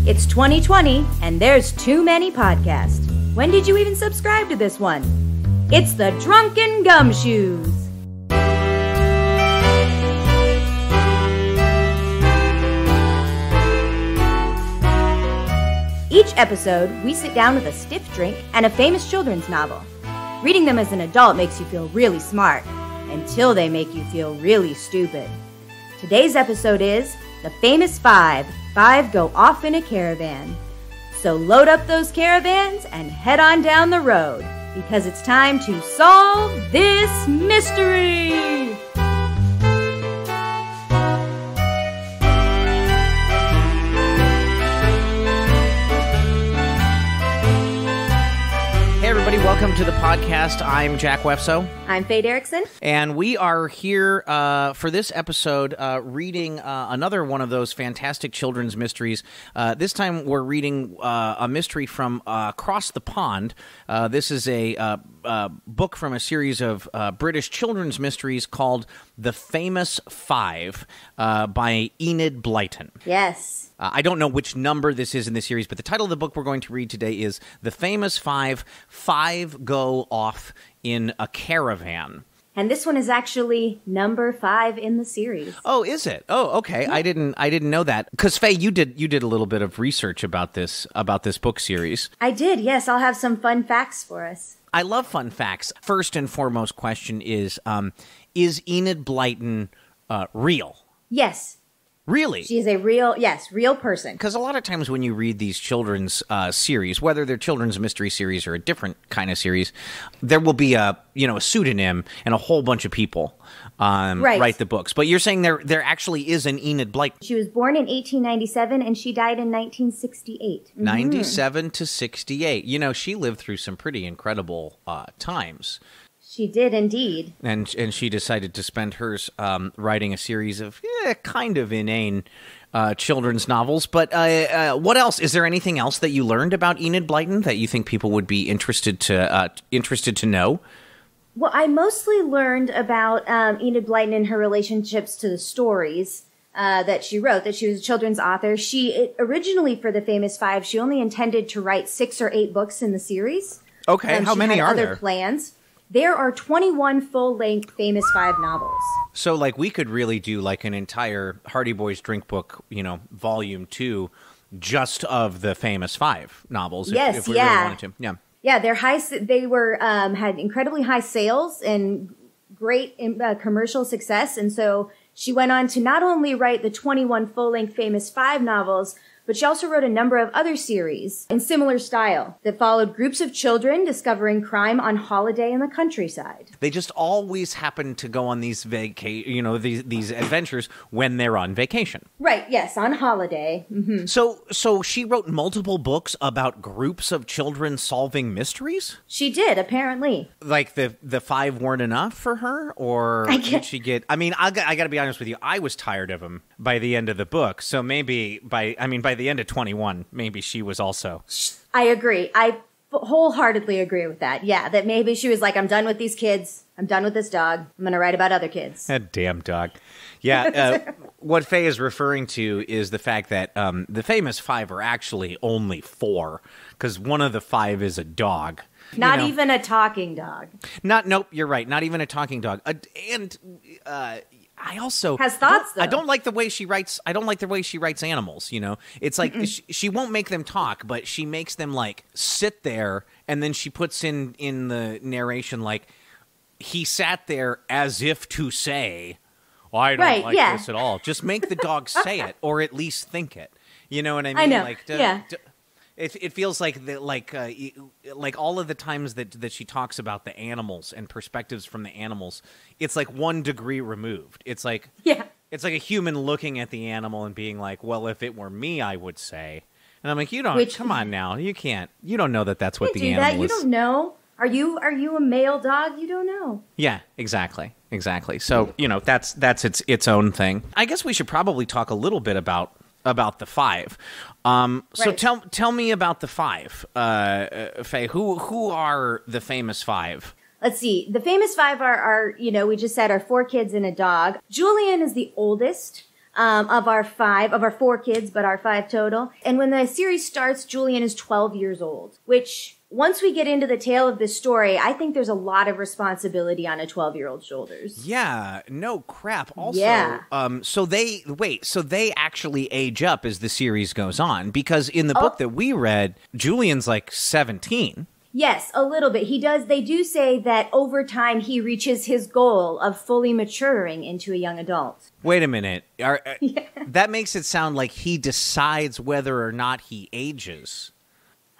It's 2020, and there's too many podcasts. When did you even subscribe to this one? It's the Drunken Gumshoes. Each episode, we sit down with a stiff drink and a famous children's novel. Reading them as an adult makes you feel really smart, until they make you feel really stupid. Today's episode is The Famous Five. Five go off in a caravan. So load up those caravans and head on down the road, because it's time to solve this mystery! Hey everybody, welcome to the podcast. I'm Jack Wefso. I'm Faye Derrickson. And we are here for this episode reading another one of those fantastic children's mysteries. This time we're reading a mystery from across the pond. This is a book from a series of British children's mysteries called The Famous Five by Enid Blyton. Yes. I don't know which number this is in the series, but the title of the book we're going to read today is The Famous Five. Five go off in a caravan. And this one is actually number 5 in the series. Oh, is it? Oh, okay. Yeah. I didn't know that. Because Faye, you did a little bit of research about this book series. I did. Yes, I'll have some fun facts for us. I love fun facts. First and foremost question is Enid Blyton real? Yes. Really? She is a real person. Because a lot of times when you read these children's series, whether they're children's mystery series or a different kind of series, there will be a pseudonym and a whole bunch of people write the books. But you're saying there actually is an Enid Blyton. She was born in 1897 and she died in 1968. Mm-hmm. 97 to 68. You know, she lived through some pretty incredible times. She did indeed. And she decided to spend hers writing a series of kind of inane children's novels. But what else? Is there anything else that you learned about Enid Blyton that you think people would be interested to know? Well, I mostly learned about Enid Blyton and her relationships to the stories that she wrote, that she was a children's author. Originally, for The Famous Five, she only intended to write 6 or 8 books in the series. Okay, how many are there? She had other plans. There are 21 full-length Famous Five novels. So, we could really do, an entire Hardy Boys Drink Book, volume 2, just of the Famous Five novels. Yes, if we really wanted to. Yeah. Yeah, they were had incredibly high sales and great commercial success. And so she went on to not only write the 21 full-length Famous Five novels, but she also wrote a number of other series in similar style that followed groups of children discovering crime on holiday in the countryside. They just always happen to go on these these adventures when they're on vacation. Right, yes, on holiday. Mm-hmm. So she wrote multiple books about groups of children solving mysteries? She did, apparently. Like the 5 weren't enough for her? Or did she get... I mean, I got to be honest with you, I was tired of them by the end of the book. So maybe by the end of 21, maybe she was also. I agree. I wholeheartedly agree with that. Yeah, that maybe she was like, I'm done with these kids. I'm done with this dog. I'm going to write about other kids. That damn dog. Yeah, what Faye is referring to is the fact that the Famous Five are actually only 4, because one of the 5 is a dog. Not even a talking dog. Nope, you're right. Not even a talking dog. I also has thoughts. Though. I don't like the way she writes. I don't like the way she writes animals. It's like she won't make them talk, but she makes them sit there, and then she puts in the narration he sat there as if to say, well, "I don't like this at all." Just make the dog say it, or at least think it. You know what I mean? I know. It feels like all of the times that she talks about the animals and perspectives from the animals, it's 1 degree removed. It's it's like a human looking at the animal and being like, well, if it were me, I would say. And I'm like, come on now, you don't know that's what the animal is. You don't know. Are you a male dog? You don't know. Yeah, exactly. So that's its own thing. I guess we should probably talk a little bit about the 5. So tell me about the 5, Faye. Who are the Famous 5? Let's see. The Famous 5 are we just said are 4 kids and a dog. Julian is the oldest. of our four kids, but our five total. And when the series starts, Julian is 12 years old, which once we get into the tale of this story, I think there's a lot of responsibility on a 12-year-old's shoulders. Yeah, no crap. Also, yeah. So they actually age up as the series goes on, because in the book that we read, Julian's like 17. Yes, a little bit. They do say that over time he reaches his goal of fully maturing into a young adult. Wait a minute. That makes it sound like he decides whether or not he ages.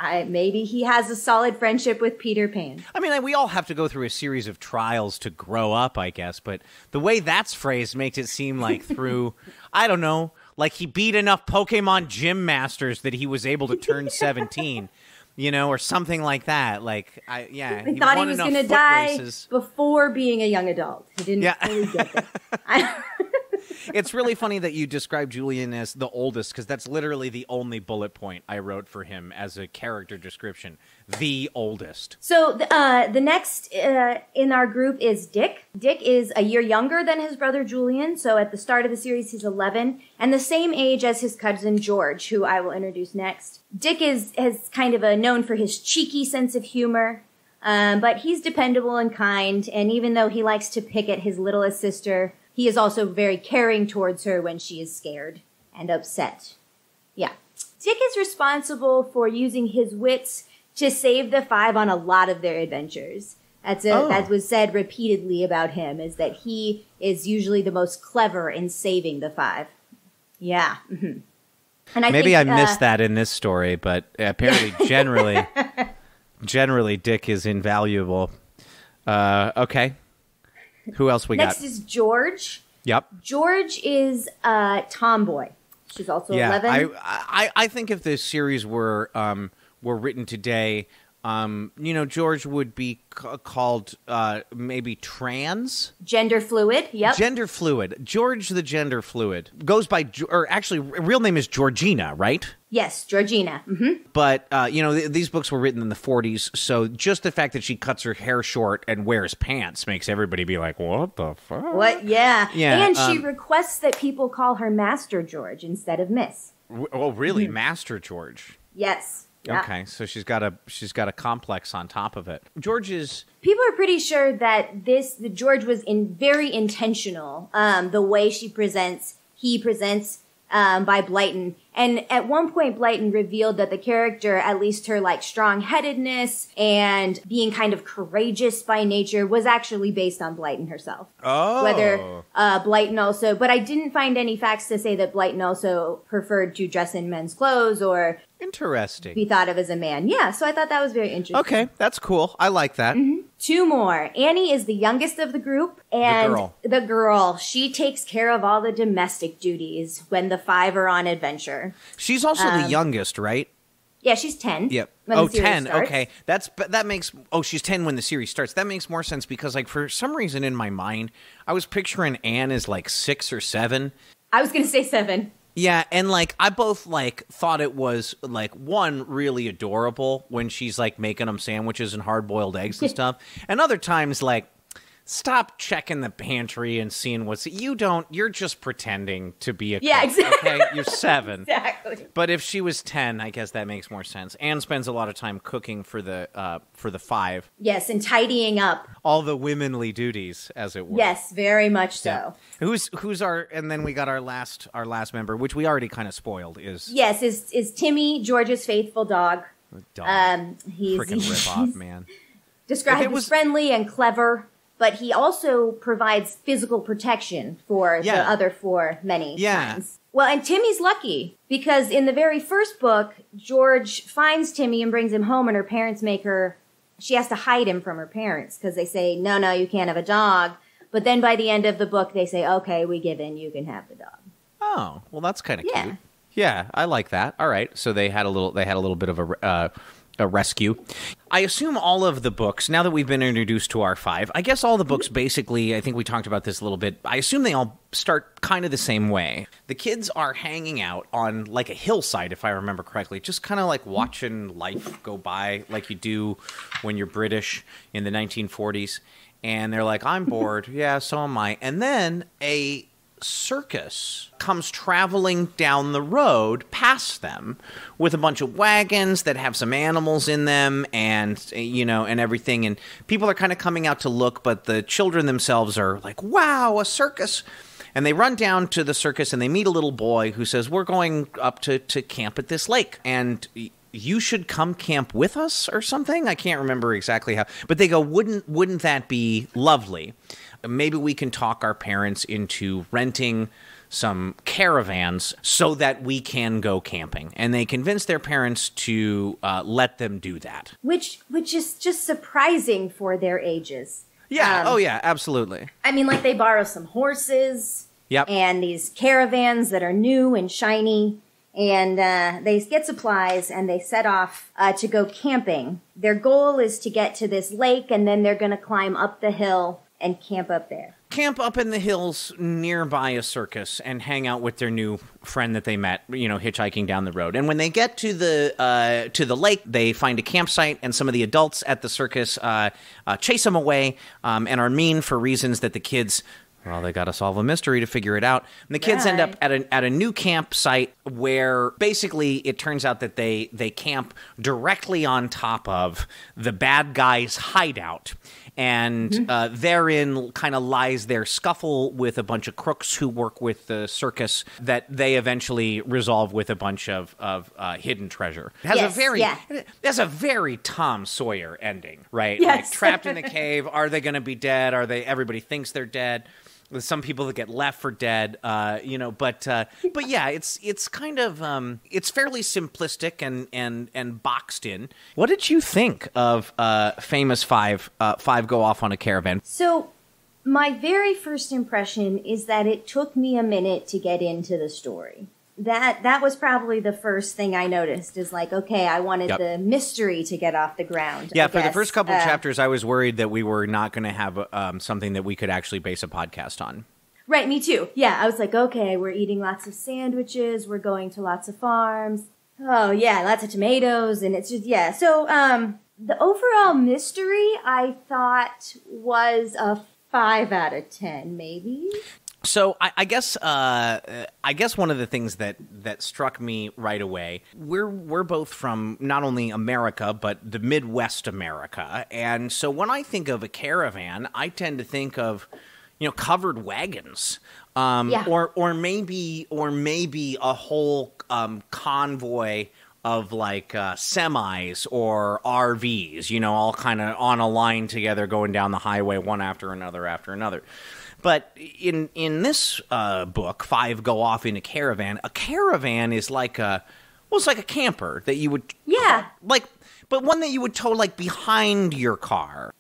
Maybe he has a solid friendship with Peter Pan. I mean, we all have to go through a series of trials to grow up, I guess, but the way that's phrased makes it seem like through, I don't know, like he beat enough Pokemon Gym Masters that he was able to turn 17. You know, or something like that. Like, he thought he was going to die races before being a young adult. He didn't really get there. It's really funny that you describe Julian as the oldest, because that's literally the only bullet point I wrote for him as a character description. The oldest. So the next in our group is Dick. Dick is a year younger than his brother Julian. So at the start of the series, he's 11 and the same age as his cousin George, who I will introduce next. Dick is kind of known for his cheeky sense of humor. But he's dependable and kind. And even though he likes to pick at his littlest sister, he is also very caring towards her when she is scared and upset. Yeah. Dick is responsible for using his wits to save the five on a lot of their adventures. That was said repeatedly about him, is that he is usually the most clever in saving the five. Yeah. Mm-hmm. And I missed that in this story, but apparently generally Dick is invaluable. Okay. Who else we got? Next is George. Yep. George is a tomboy. She's also 11. I think if this series were written today, George would be called maybe trans? Gender fluid, yep. Gender fluid. George the gender fluid. Goes by, or actually, real name is Georgina, right? Yes, Georgina. Mm-hmm. But, these books were written in the 40s, so just the fact that she cuts her hair short and wears pants makes everybody be like, what the fuck? What? Yeah. And she requests that people call her Master George instead of Miss. Oh, really? Mm-hmm. Master George? Yes. Yeah. Okay, so she's got a complex on top of it. George is... People are pretty sure that George was very intentional, the way he presents by Blyton. And at one point, Blyton revealed that the character, at least her strong-headedness and being kind of courageous by nature, was actually based on Blyton herself. Oh. Whether Blyton also, but I didn't find any facts to say that Blyton also preferred to dress in men's clothes or interesting be thought of as a man. Yeah, so I thought that was very interesting. Okay, that's cool. I like that. Mm-hmm. Two more. Annie is the youngest of the group, and the girl. She takes care of all the domestic duties when the five are on adventure. She's also the youngest, right? Yeah, she's 10. Yep. 10. Starts. Okay. That makes... Oh, she's 10 when the series starts. That makes more sense because, for some reason in my mind, I was picturing Anne as, 6 or 7. I was going to say 7. Yeah, and, I both, thought it was, one, really adorable when she's, making them sandwiches and hard-boiled eggs and stuff. And other times, stop checking the pantry and seeing you're just pretending to be a cook, exactly. Okay? You're 7. Exactly. But if she was 10, I guess that makes more sense. Anne spends a lot of time cooking for the 5. Yes, and tidying up. All the womenly duties, as it were. Yes, very much so. Yeah. Who's our, and then we got our last member, which we already kind of spoiled, is... Yes, is Timmy, George's faithful dog. He's freaking rip-off, man. Described as friendly and clever. But he also provides physical protection for the other 4 many times. Well, and Timmy's lucky because in the very first book, George finds Timmy and brings him home, and her parents she has to hide him from her parents because they say, no, you can't have a dog. But then by the end of the book, they say, okay, we give in, you can have the dog. Oh, well, that's kind of cute. Yeah, I like that. All right, so they had a little bit of a rescue. I assume all of the books, now that we've been introduced to our 5, I guess all the books basically, I think we talked about this a little bit, I assume they all start kind of the same way. The kids are hanging out on a hillside, if I remember correctly, just kind of watching life go by like you do when you're British in the 1940s. And they're like, I'm bored. Yeah, so am I. And then a circus comes traveling down the road past them with a bunch of wagons that have some animals in them and, and everything. And people are kind of coming out to look, but the children themselves are like, wow, a circus. And they run down to the circus and they meet a little boy who says, we're going up to camp at this lake. And you should come camp with us or something. I can't remember exactly how. But they go, wouldn't that be lovely? Maybe we can talk our parents into renting some caravans so that we can go camping. And they convince their parents to let them do that. Which is just surprising for their ages. Yeah. Yeah, absolutely. I mean, like, they borrow some horses. Yep. And these caravans that are new and shiny. And they get supplies and they set off to go camping. Their goal is to get to this lake, and then they're going to climb up the hill and camp up there. Camp up in the hills nearby a circus and hang out with their new friend that they met, hitchhiking down the road. And when they get to the lake, they find a campsite, and some of the adults at the circus chase them away and are mean for reasons that the kids... Well, they got to solve a mystery to figure it out. And the kids end up at a new campsite where basically it turns out that they camp directly on top of the bad guy's hideout. And therein kind of lies their scuffle with a bunch of crooks who work with the circus that they eventually resolve with a bunch of hidden treasure. It has a very Tom Sawyer ending, right? Yes. Like, trapped in the cave. Are they going to be dead? Everybody thinks they're dead. With some people that get left for dead, but yeah, it's kind of it's fairly simplistic and boxed in. What did you think of Famous Five Go Off on a Caravan? So my very first impression is that it took me a minute to get into the story. That was probably the first thing I noticed, is like, okay, I wanted the mystery to get off the ground. Yeah, for the first couple chapters, I was worried that we were not going to have something that we could actually base a podcast on. Right, me too. Yeah, I was like, okay, we're eating lots of sandwiches, we're going to lots of farms. Oh, yeah, lots of tomatoes, and it's just, yeah. So the overall mystery, I thought, was a 5 out of 10, maybe. So I guess one of the things that struck me right away, we're both from not only America but the Midwest America, and so when I think of a caravan, I tend to think of covered wagons, or maybe a whole convoy of like semis or RVs, all kind of on a line together going down the highway one after another. But in this book, 5 Go Off in a Caravan. A caravan is like it's like a camper that you would but one that you would tow like behind your car.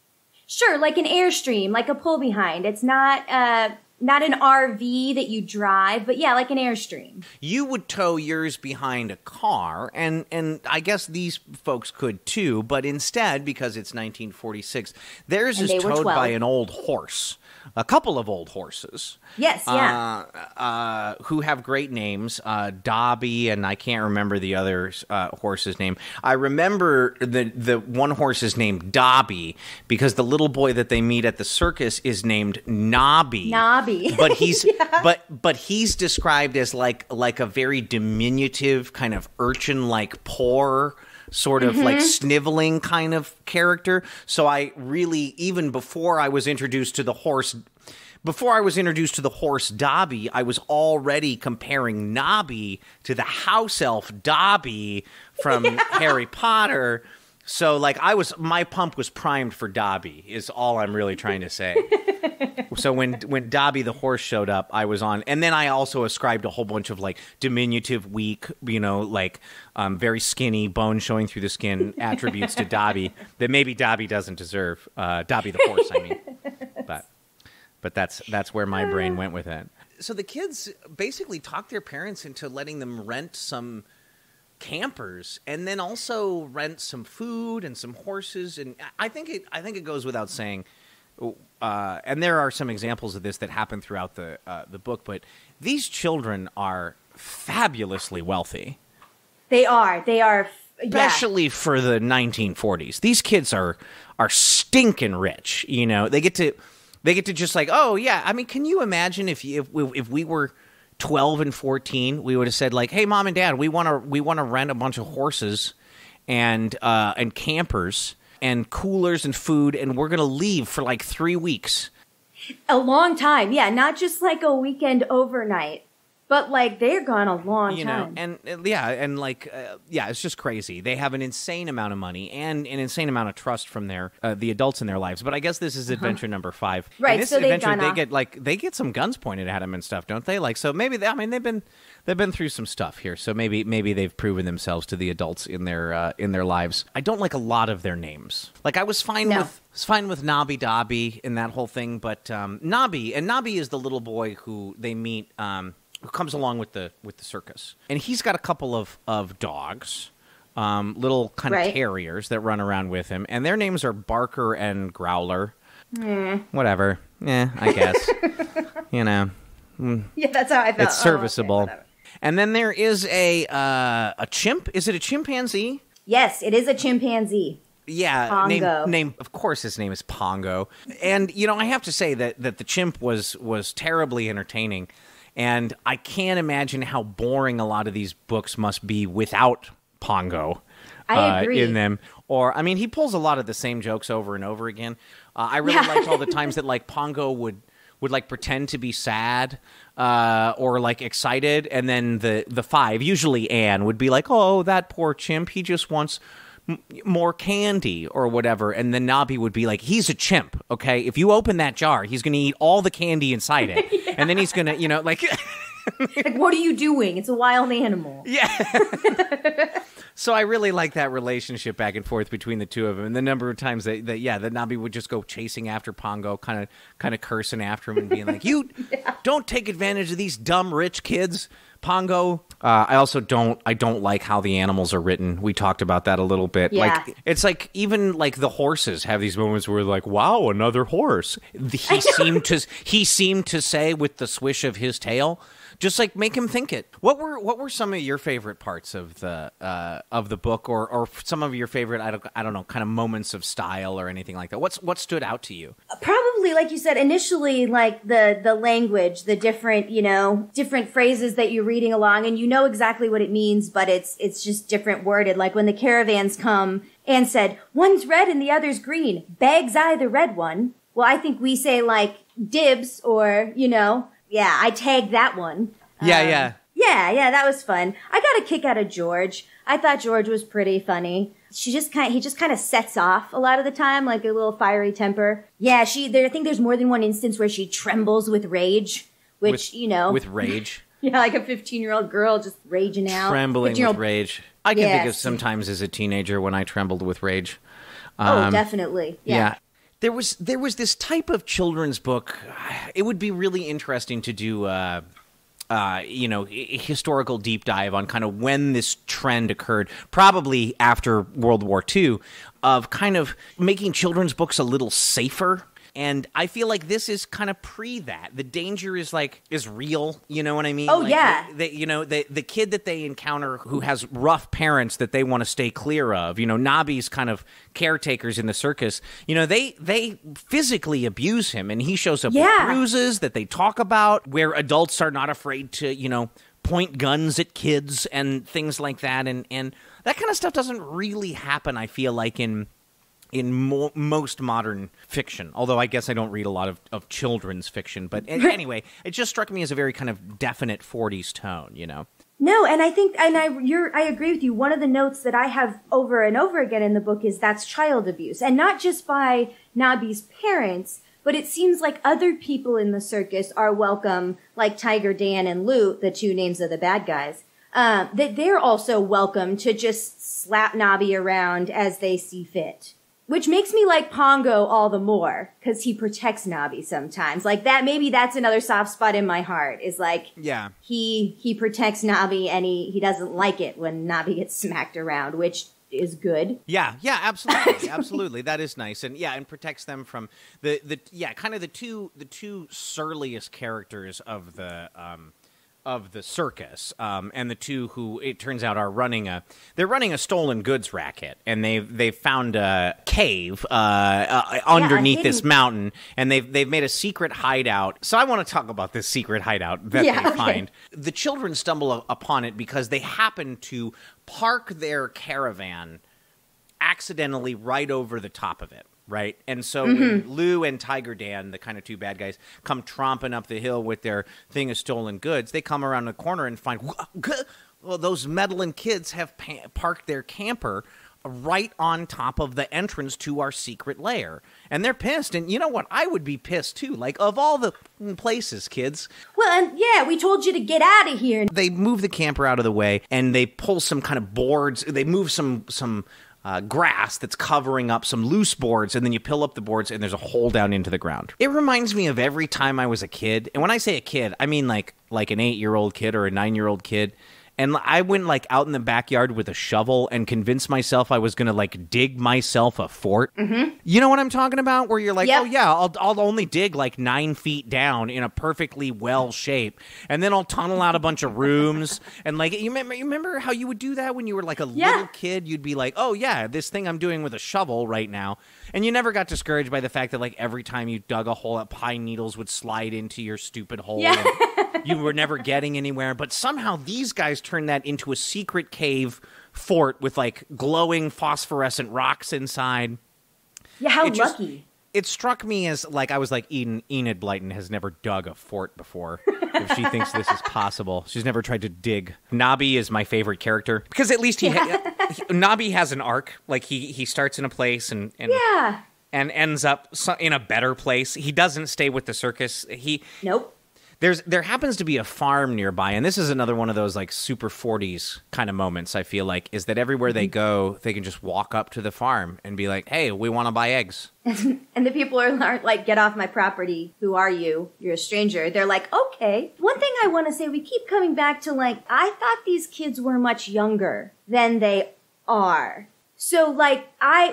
Sure, like an Airstream, like a pull behind. It's not an RV that you drive, but yeah, like an Airstream. You would tow yours behind a car, and I guess these folks could too, but instead, because it's 1946, theirs is towed by an old horse. A couple of old horses. Yes, yeah. Who have great names. Dobby, and I can't remember the other horse's name. I remember the one horse is named Dobby because the little boy that they meet at the circus is named Nobby. But he's but he's described as like a very diminutive kind of urchin-like poor sort of like sniveling kind of character. So I really, even before I was introduced to the horse Dobby, I was already comparing Nobby to the house elf Dobby from Harry Potter. So like my pump was primed for Dobby is all I'm really trying to say. So when Dobby the horse showed up, I was on. And then I also ascribed a whole bunch of like diminutive, weak, very skinny, bone showing through the skin attributes to Dobby that maybe Dobby doesn't deserve. Dobby the horse, I mean. But that's where my brain went with it. So the kids basically talked their parents into letting them rent some campers and then also rent some food and some horses. And I think it goes without saying. And there are some examples of this that happen throughout the book, but these children are fabulously wealthy. They are, especially for the 1940s. These kids are stinking rich. They They get to just like, oh yeah. I mean, can you imagine if we were 12 and 14, we would have said like, hey, mom and dad, we want to rent a bunch of horses and campers and coolers and food, and we're gonna leave for like 3 weeks. A long time, yeah, not just like a weekend overnight. But, like, they're gone a long time. And it's just crazy. They have an insane amount of money and an insane amount of trust from the adults in their lives. But I guess this is adventure number 5. Right, in this so adventure, they get some guns pointed at them and stuff, don't they? Like, so maybe, they've been through some stuff here. So maybe they've proven themselves to the adults in their lives. I don't like a lot of their names. Like, I was fine with Nobby Dobby and that whole thing, but Nobby is the little boy who they meet, who comes along with the circus, and he's got a couple of dogs, little kind of terriers that run around with him, and their names are Barker and Growler. Whatever, I guess. Yeah, that's how I felt. It's serviceable. Okay, and then there is a chimp. Is it a chimpanzee? Yes, it is a chimpanzee. Yeah, Pongo. Name. Of course, his name is Pongo, and I have to say that the chimp was terribly entertaining. And I can't imagine how boring a lot of these books must be without Pongo in them. Or, I mean, he pulls a lot of the same jokes over and over again. I really liked all the times that, like, Pongo would like, pretend to be sad or, like, excited. And then the 5, usually Anne, would be like, oh, that poor chimp, he just wants more candy or whatever. And then Nobby would be like, he's a chimp, okay? If you open that jar, he's going to eat all the candy inside it. Yeah. And then he's going to, like... like, what are you doing? It's a wild animal. Yeah. So I really like that relationship back and forth between the two of them. And the number of times that Nobby would just go chasing after Pongo, kind of cursing after him and being like, you don't take advantage of these dumb rich kids, Pongo. I also don't like how the animals are written. We talked about that a little bit. Yeah. Like, it's like even like the horses have these moments where like, wow, another horse. He seemed to say with the swish of his tail. Just like make him think it. What were some of your favorite parts of the book, or some of your favorite I don't know, kind of moments of style or anything like that? What stood out to you? Probably, like you said initially, like the language, the different phrases that you're reading along, and you know exactly what it means, but it's just different worded. Like when the caravans come and said one's red and the other's green, bag's eye the red one. Well, I think we say like dibs or yeah, I tagged that one. Yeah, that was fun. I got a kick out of George. I thought George was pretty funny. He just kind of sets off a lot of the time, like a little fiery temper. Yeah, I think there's more than one instance where she trembles with rage, which, with rage. Yeah, like a 15-year-old girl just raging out. Trembling with rage. I can think of sometimes as a teenager when I trembled with rage. Oh, definitely. Yeah. There was this type of children's book. It would be really interesting to do, a historical deep dive on kind of when this trend occurred, probably after World War II, of kind of making children's books a little safer. And I feel like this is kind of pre that. The danger is real. You know what I mean? Oh, like, yeah. The kid that they encounter who has rough parents that they want to stay clear of, Nobby's kind of caretakers in the circus, they physically abuse him, and he shows up with bruises that they talk about, where adults are not afraid to, point guns at kids and things like that. And that kind of stuff doesn't really happen, I feel like, in most modern fiction, although I guess I don't read a lot of children's fiction. But anyway, it just struck me as a very kind of definite 40s tone, No, and I think, I agree with you. One of the notes that I have over and over again in the book is that's child abuse. And not just by Nobby's parents, but it seems like other people in the circus are welcome, like Tiger Dan and Lou, the two names of the bad guys, that they're also welcome to just slap Nobby around as they see fit. Which makes me like Pongo all the more, because he protects Nobby sometimes. Like that, maybe that's another soft spot in my heart, is like, yeah, he protects Nobby, and he doesn't like it when Nobby gets smacked around, which is good. Yeah, absolutely. Absolutely. That is nice. And and protects them from the two surliest characters of of the circus, and the two who it turns out are running a stolen goods racket, and they've found a cave underneath this mountain, and they've made a secret hideout. So I want to talk about this secret hideout that they find. The children stumble upon it because they happen to park their caravan accidentally right over the top of it. Right. And so when Lou and Tiger Dan, the kind of two bad guys, come tromping up the hill with their thing of stolen goods, they come around the corner and find, well, those meddling kids have parked their camper right on top of the entrance to our secret lair. And they're pissed. And you know what? I would be pissed, too. Like, of all the places, kids. Well, and yeah, we told you to get out of here. They move the camper out of the way, and they pull some kind of boards. They move some grass that's covering up some loose boards, and then you peel up the boards, and there's a hole down into the ground. It reminds me of every time I was a kid. And when I say a kid, I mean like an 8-year-old kid or a 9-year-old kid. And I went like out in the backyard with a shovel and convinced myself I was going to like dig myself a fort. You know what I'm talking about? Where you're like, oh yeah, I'll only dig like 9 feet down in a perfectly well shape. And then I'll tunnel out a bunch of rooms. And like, you remember how you would do that when you were like a little kid? You'd be like, oh yeah, this thing I'm doing with a shovel right now. And you never got discouraged by the fact that like every time you dug a hole, pine needles would slide into your stupid hole. Yeah. And you were never getting anywhere. But somehow these guys turned that into a secret cave fort with like glowing phosphorescent rocks inside. Yeah, how lucky. It struck me as like I was like, Enid Blyton has never dug a fort before. If she thinks this is possible, she's never tried to dig. Nobby is my favorite character because at least Nobby has an arc. Like he starts in a place and ends up in a better place. He doesn't stay with the circus. Nope. There happens to be a farm nearby, and this is another one of those like super 40s kind of moments, I feel like, is that everywhere they go, they can just walk up to the farm and be like, hey, we want to buy eggs. And the people aren't like, get off my property. Who are you? You're a stranger. They're like, okay. One thing I want to say, we keep coming back to like, I thought these kids were much younger than they are. So, like,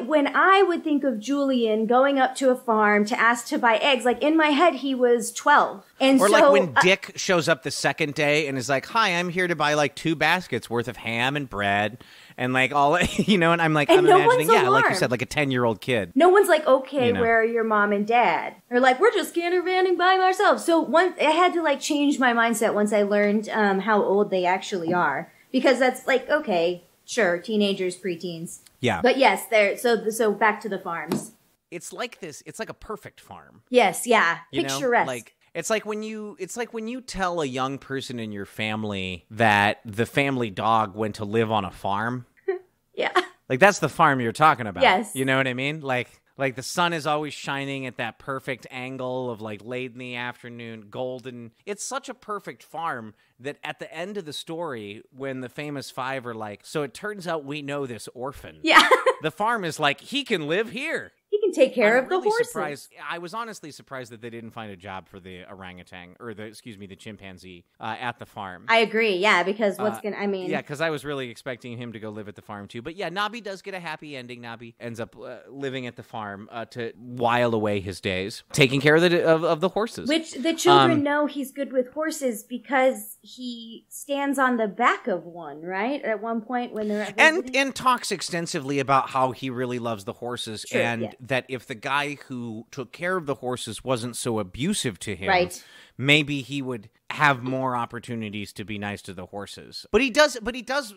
when I would think of Julian going up to a farm to ask to buy eggs, like, in my head, he was 12. And or, like, when Dick shows up the second day and is like, hi, I'm here to buy, like, 2 baskets worth of ham and bread and, like, all, you know, and I'm like, I'm imagining, like you said, like a 10-year-old kid. No one's like, okay, where are your mom and dad? Or, like, we're just caravanning by ourselves. So, I had to, like, change my mindset once I learned how old they actually are. Because that's, like, okay, sure, teenagers, preteens. Yeah. But yes, so back to the farms. It's like this. It's like a perfect farm. Yes, yeah. Picturesque. Like it's like when you tell a young person in your family that the family dog went to live on a farm. Yeah. Like that's the farm you're talking about. Yes. You know what I mean? Like the sun is always shining at that perfect angle of like late in the afternoon, golden. It's such a perfect farm that at the end of the story, when the famous 5 are like, so it turns out we know this orphan. Yeah. The farm is like, he can live here. He can take care of the horses. I was honestly surprised that they didn't find a job for the orangutan, or the chimpanzee at the farm. I agree, yeah, because Yeah, because I was really expecting him to go live at the farm too. But yeah, Nobby does get a happy ending. Nobby ends up living at the farm to while away his days, taking care of the horses. Which the children know he's good with horses because he stands on the back of one, right? At one point when they're and talks extensively about how he really loves the horses. True, and yeah. that if the guy who took care of the horses wasn't so abusive to him, right, maybe he would have more opportunities to be nice to the horses. But he does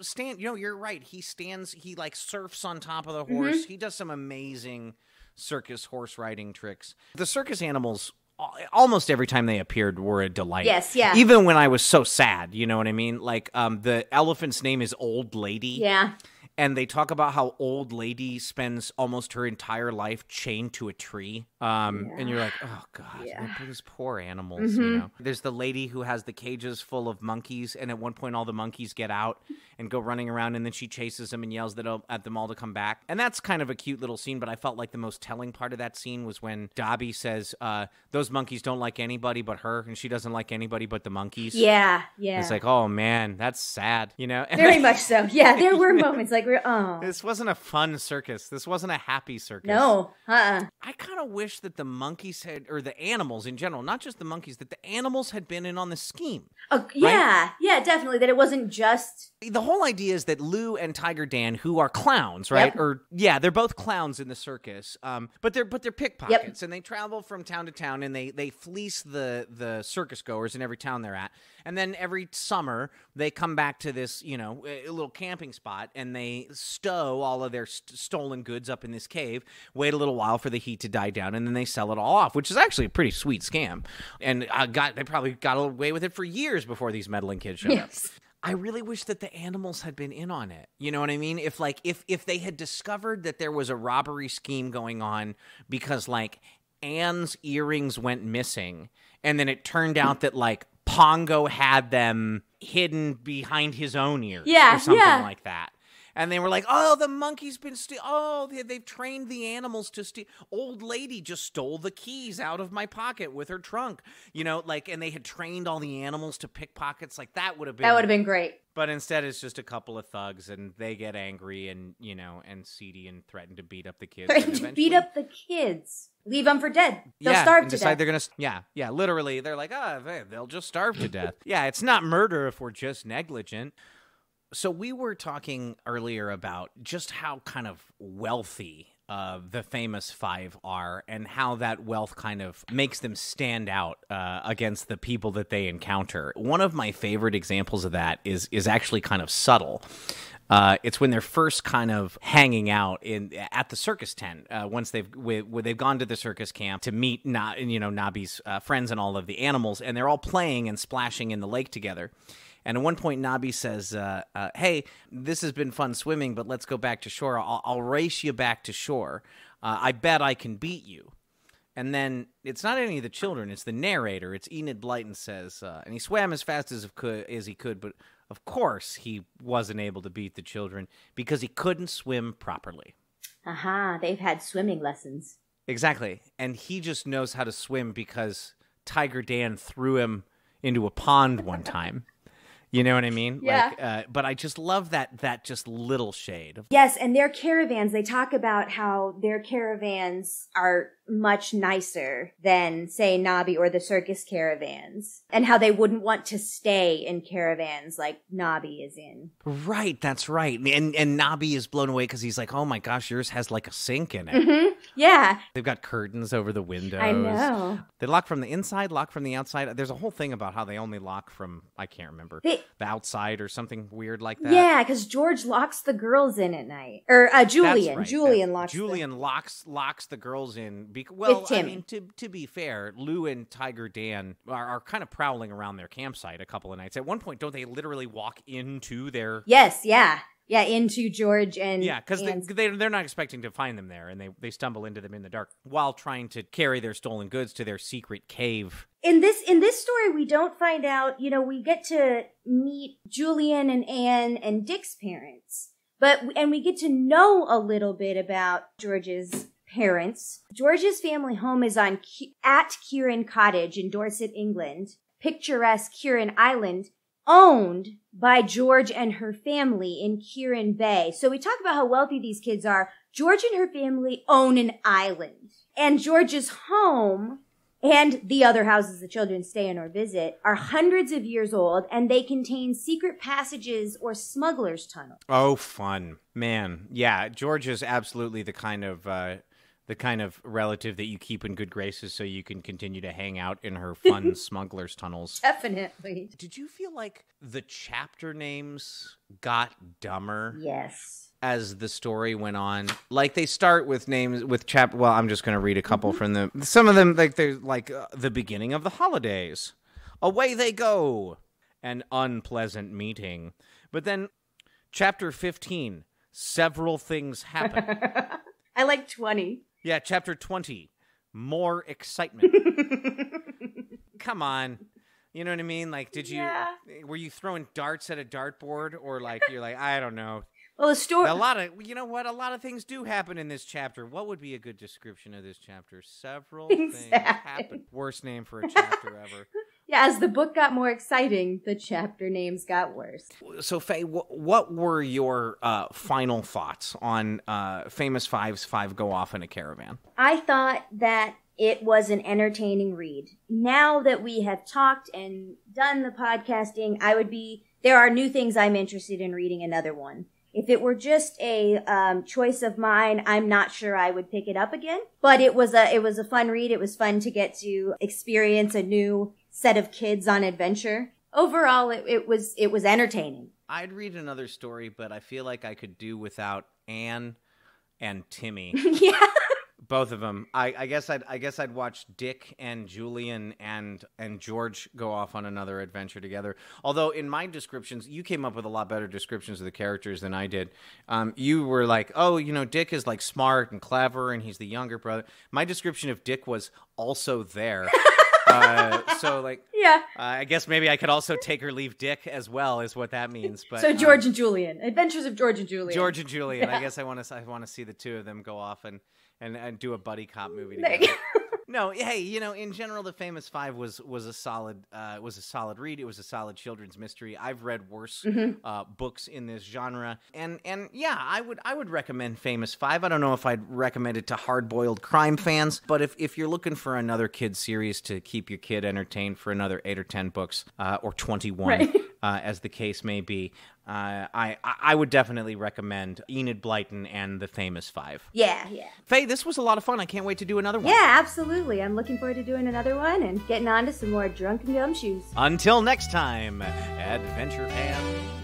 stand, you're right. He like surfs on top of the horse. Mm-hmm. He does some amazing circus horse riding tricks. The circus animals, almost every time they appeared, were a delight. Yes, yeah. Even when I was so sad, you know what I mean? Like, the elephant's name is Old Lady. Yeah. And they talk about how Old Lady spends almost her entire life chained to a tree. And you're like, oh, God, those poor animals, you know. There's the lady who has the cages full of monkeys, and at one point all the monkeys get out, and go running around, and then she chases them and yells at them all to come back. And that's kind of a cute little scene, but I felt like the most telling part of that scene was when Dobby says, those monkeys don't like anybody but her, and she doesn't like anybody but the monkeys. Yeah. It's like, oh man, that's sad, you know? Very much so. Yeah, there were moments like, this wasn't a fun circus. This wasn't a happy circus. No. I kind of wish that the monkeys had, or the animals in general, not just the monkeys, that the animals had been in on the scheme. Yeah, right? Yeah, definitely. That it wasn't just... The whole idea is that Lou and Tiger Dan, who are clowns, right? Yep. Or yeah, they're both clowns in the circus. But they're pickpockets, and they travel from town to town, and they fleece the circus goers in every town they're at. And then every summer they come back to this, a little camping spot, and they stow all of their stolen goods up in this cave. Wait a little while for the heat to die down, and then they sell it all off, which is actually a pretty sweet scam. And they probably got away with it for years before these meddling kids showed up. I really wish that the animals had been in on it. You know what I mean? If they had discovered that there was a robbery scheme going on because Anne's earrings went missing, and then it turned out that Pongo had them hidden behind his own ears or something like that. And they were like, oh, the monkey's been they've trained the animals to steal. Old lady just stole the keys out of my pocket with her trunk. And they had trained all the animals to pickpockets. That would have been great. But instead it's just a couple of thugs, and they get angry and seedy and threaten to beat up the kids. Beat up the kids. Leave them for dead. They'll starve to death. They're going to, literally, they're like, they'll just starve to death. Yeah, it's not murder if we're just negligent. So we were talking earlier about just how kind of wealthy the famous five are, and how that wealth kind of makes them stand out against the people that they encounter. One of my favorite examples of that is actually kind of subtle. It's when they're first kind of hanging out at the circus tent once they've gone to the circus camp to meet Nobby's friends and all of the animals, and they're all playing and splashing in the lake together. And at one point, Nobby says, hey, this has been fun swimming, but let's go back to shore. I'll race you back to shore. I bet I can beat you. And then it's not any of the children. It's the narrator. It's Enid Blyton says, and he swam as fast as he could, but of course he wasn't able to beat the children because he couldn't swim properly. They've had swimming lessons. Exactly. And he just knows how to swim because Tiger Dan threw him into a pond one time. You know what I mean? Yeah. But I just love that just little shade. Yes, and their caravans, they talk about how their caravans are much nicer than, say, Nobby or the circus caravans, and how they wouldn't want to stay in caravans like Nobby is in. Right, that's right. And Nobby is blown away because he's like, oh my gosh, yours has a sink in it. Mm-hmm. Yeah. They've got curtains over the windows. I know. They lock from the inside, lock from the outside. There's a whole thing about how they only lock from, I can't remember, the outside or something weird like that. Yeah, because George locks the girls in at night. Or Julian. Right. Julian locks the girls in. With Timmy. I mean, to be fair, Lou and Tiger Dan are kind of prowling around their campsite a couple of nights. At one point, don't they literally walk into their... Yes, yeah. Yeah, into George and... Yeah, because they're not expecting to find them there, and they stumble into them in the dark while trying to carry their stolen goods to their secret cave. In this story, we don't find out, we get to meet Julian and Anne and Dick's parents. And we get to know a little bit about George's parents. George's family home is at Kieran Cottage in Dorset, England, picturesque Kieran Island, owned by George and her family in Kieran Bay. So we talk about how wealthy these kids are. George and her family own an island. And George's home and the other houses the children stay in or visit are hundreds of years old, and they contain secret passages or smugglers' tunnels. Oh, fun. Man, yeah, George is absolutely the kind of relative that you keep in good graces so you can continue to hang out in her fun smuggler's tunnels. Definitely. Did you feel like the chapter names got dumber? Yes. As the story went on, they start with names with well, I'm just going to read a couple from some of them, they're the beginning of the holidays, away they go, an unpleasant meeting. But then chapter 15, several things happen. I like 20. Yeah, chapter 20, more excitement. Come on. You know what I mean? Like, were you throwing darts at a dartboard, or like you're like, I don't know. Well, the story. A lot of things do happen in this chapter. What would be a good description of this chapter? Several things happen. Worst name for a chapter ever. Yeah, as the book got more exciting, the chapter names got worse. So, Faye, what were your final thoughts on Famous Five's Five Go Off in a Caravan? I thought that it was an entertaining read. Now that we have talked and done the podcasting, there are new things I'm interested in reading another one. If it were just a choice of mine, I'm not sure I would pick it up again. But it was a fun read. It was fun to get to experience a new set of kids on adventure. Overall, it was entertaining. I'd read another story, but I feel like I could do without Anne and Timmy. Yeah. Both of them. I guess I'd watch Dick and Julian and George go off on another adventure together. Although in my descriptions, you came up with a lot better descriptions of the characters than I did. You were like, oh, Dick is like smart and clever, and he's the younger brother. My description of Dick was also there. So like, yeah. I guess maybe I could also take or leave Dick as well, is what that means. But so George and Julian, Adventures of George and Julian. George and Julian. Yeah. I guess I want to see the two of them go off and do a buddy cop movie together. No, hey, in general, the Famous Five was a solid read. It was a solid children's mystery. I've read worse books in this genre, and yeah, I would recommend Famous Five. I don't know if I'd recommend it to hard-boiled crime fans, but if you're looking for another kid series to keep your kid entertained for another 8 or 10 books, or 21, right. As the case may be, I would definitely recommend Enid Blyton and the Famous Five. Yeah. Faye, this was a lot of fun. I can't wait to do another one. Yeah, absolutely. I'm looking forward to doing another one and getting on to some more Drunken Gumshoes. Until next time, Adventure Fans.